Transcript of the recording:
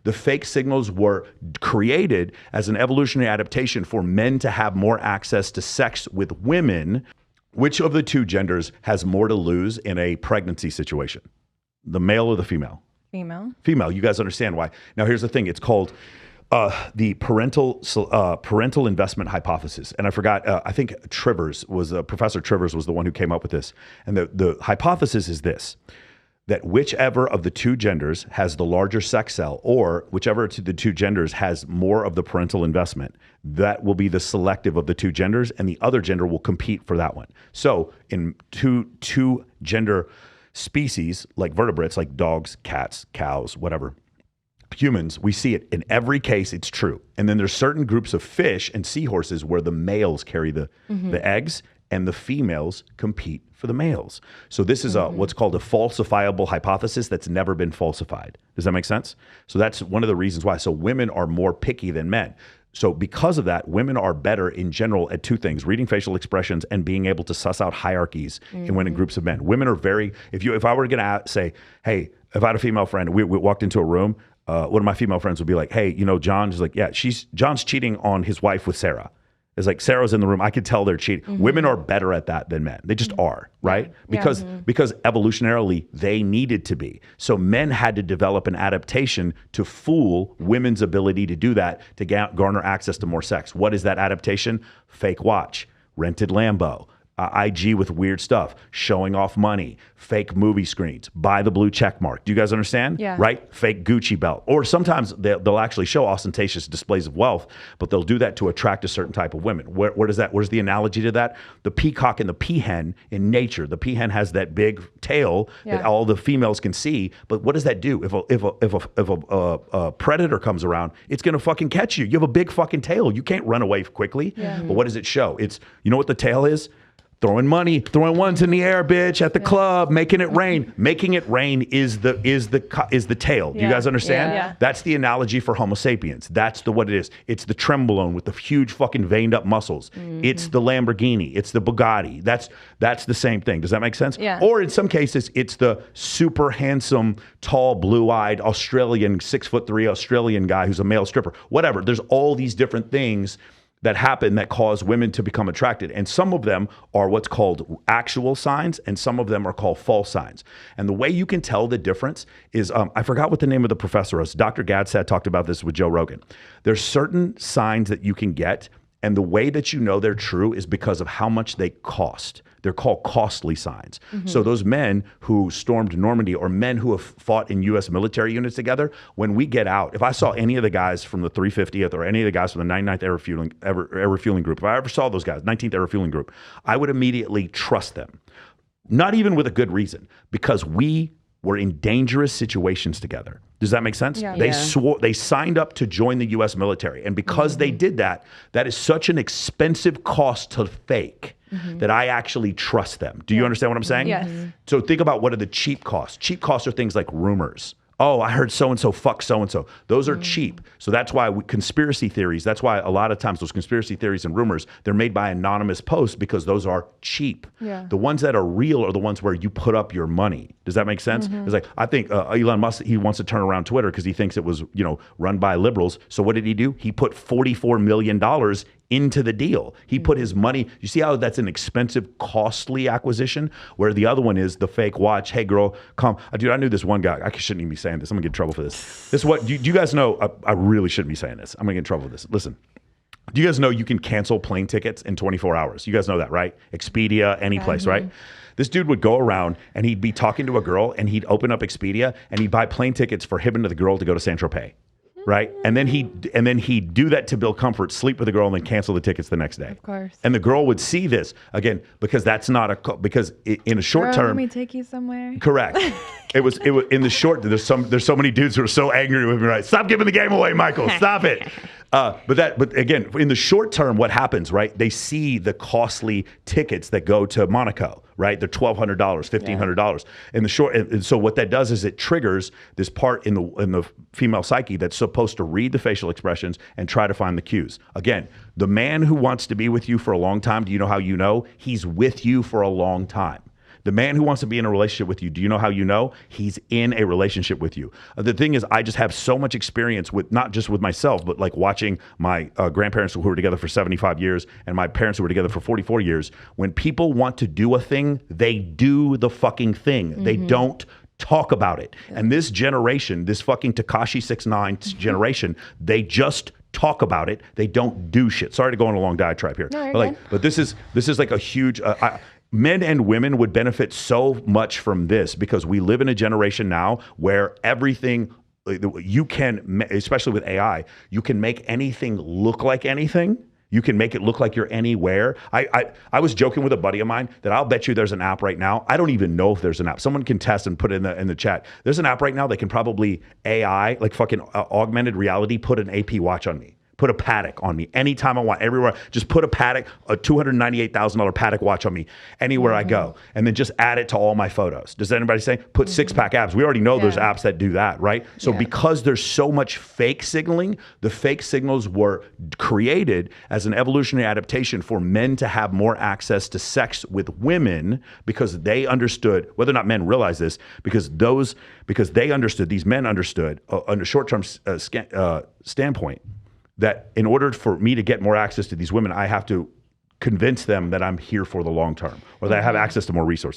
The fake signals were created as an evolutionary adaptation for men to have more access to sex with women. Which of the two genders has more to lose in a pregnancy situation? The male or the female? Female. You guys understand why. Now, here's the thing. It's called the parental investment hypothesis. And I forgot, I think Professor Trivers was the one who came up with this. And the hypothesis is this, that whichever of the two genders has the larger sex cell, or whichever of the two genders has more of the parental investment, that will be the selective of the two genders, and the other gender will compete for that one. So in two gender species, like vertebrates, like dogs, cats, cows, whatever, humans, we see it in every case. It's true. And then there's certain groups of fish and seahorses where the males carry the eggs and the females compete for the males. So this is what's called a falsifiable hypothesis that's never been falsified. Does that make sense? So that's one of the reasons why. So women are more picky than men. So because of that, women are better in general at two things: reading facial expressions and being able to suss out hierarchies in groups of men. Women are very, if I were going to say, hey, if I had a female friend, we walked into a room, one of my female friends would be like, hey, John is like, yeah, John's cheating on his wife with Sarah. It's like Sarah's in the room. I could tell they're cheating. Women are better at that than men. They just are, right? Because evolutionarily they needed to be. So men had to develop an adaptation to fool women's ability to do that, to garner access to more sex. What is that adaptation? Fake watch, rented Lambo, IG with weird stuff, showing off money, fake movie screens, buy the blue check mark. Do you guys understand? Yeah. Right? Fake Gucci belt. Or sometimes they'll actually show ostentatious displays of wealth, but they'll do that to attract a certain type of women. Where's the analogy to that? The peacock and the peahen in nature. The peahen has that big tail that all the females can see, but what does that do? If a predator comes around, it's gonna fucking catch you. You have a big fucking tail. You can't run away quickly. But what does it show? You know what the tail is? Throwing money, throwing ones in the air, bitch, at the club, making it rain. Making it rain is the tail. Do you guys understand? Yeah. That's the analogy for Homo sapiens. That's what it is. It's the Trembolone with the huge fucking veined up muscles. It's the Lamborghini. It's the Bugatti. That's the same thing. Does that make sense? Yeah. Or in some cases, it's the super handsome, tall, blue-eyed Australian, 6'3" Australian guy who's a male stripper. Whatever. There's all these different things that happen that cause women to become attracted. And some of them are what's called actual signs, and some of them are called false signs. And the way you can tell the difference is, I forgot what the name of the professor is. Dr. Gadsad talked about this with Joe Rogan. There's certain signs that you can get, and the way that you know they're true is because of how much they cost. They're called costly signs. So those men who stormed Normandy, or men who have fought in U.S. military units together, when we get out, if I saw any of the guys from the 350th or any of the guys from the 99th Air Refueling Group, if I ever saw those guys, 19th Air Refueling Group, I would immediately trust them. Not even with a good reason, because we were in dangerous situations together. Does that make sense? Yeah. They signed up to join the U.S. military. And because they did that, that is such an expensive cost to fake that I actually trust them. Do you understand what I'm saying? Yes. So think about, what are the cheap costs? Cheap costs are things like rumors. Oh, I heard so-and-so fuck so-and-so. Those are cheap. So that's why conspiracy theories, that's why a lot of times those conspiracy theories and rumors, they're made by anonymous posts because those are cheap. Yeah. The ones that are real are the ones where you put up your money. Does that make sense? It's like, I think Elon Musk, he wants to turn around Twitter because he thinks it was, run by liberals. So what did he do? He put $44 million into the deal. He put his money. You see how that's an expensive, costly acquisition, where the other one is the fake watch. Hey, girl, come. Dude, I knew this one guy. I shouldn't even be saying this. I'm going to get in trouble for this. This is what, do you guys know? I really shouldn't be saying this. I'm going to get in trouble with this. Listen. Do you guys know you can cancel plane tickets in 24 hours? You guys know that, right? Expedia, any place, right? This dude would go around and he'd be talking to a girl, and he'd open up Expedia and he'd buy plane tickets for him and the girl to go to Saint-Tropez. Right? And then he'd do that to build comfort, sleep with the girl, and then cancel the tickets the next day. Of course. And the girl would see this again, because that's not because in a short term. Let me take you somewhere. Correct. It was in the short. There's so many dudes who are so angry with me. Right? Stop giving the game away, Michael. Stop it. But again, in the short term, what happens? Right? They see the costly tickets that go to Monaco. Right? They're $1,200, $1,500 in the short. And so what that does is it triggers this part in the female psyche that's supposed to read the facial expressions and try to find the cues. Again, the man who wants to be with you for a long time. Do you know how you know? He's with you for a long time. The man who wants to be in a relationship with you, do you know how you know? He's in a relationship with you. The thing is, I just have so much experience with not just with myself, but like watching my grandparents who were together for 75 years and my parents who were together for 44 years. When people want to do a thing, they do the fucking thing. They don't talk about it. And this generation, this fucking Tekashi 6ix9ine generation, they just talk about it. They don't do shit. Sorry to go on a long diatribe here. No, but this is like a huge men and women would benefit so much from this because we live in a generation now where everything you can, especially with AI, you can make anything look like anything. You can make it look like you're anywhere. I was joking with a buddy of mine that I'll bet you there's an app right now. I don't even know if there's an app. Someone can test and put it in the chat. There's an app right now that can probably AI, like fucking augmented reality, put an AP watch on me. Put a Patek on me anytime I want, everywhere. Just put a Patek, a $298,000 Patek watch on me anywhere I go, and then just add it to all my photos. Does anybody say put six-pack abs? We already know there's apps that do that, right? So because there's so much fake signaling, the fake signals were created as an evolutionary adaptation for men to have more access to sex with women because they understood, whether or not men realize this, because they understood, these men understood on a short-term standpoint, that in order for me to get more access to these women, I have to convince them that I'm here for the long term or that I have access to more resources.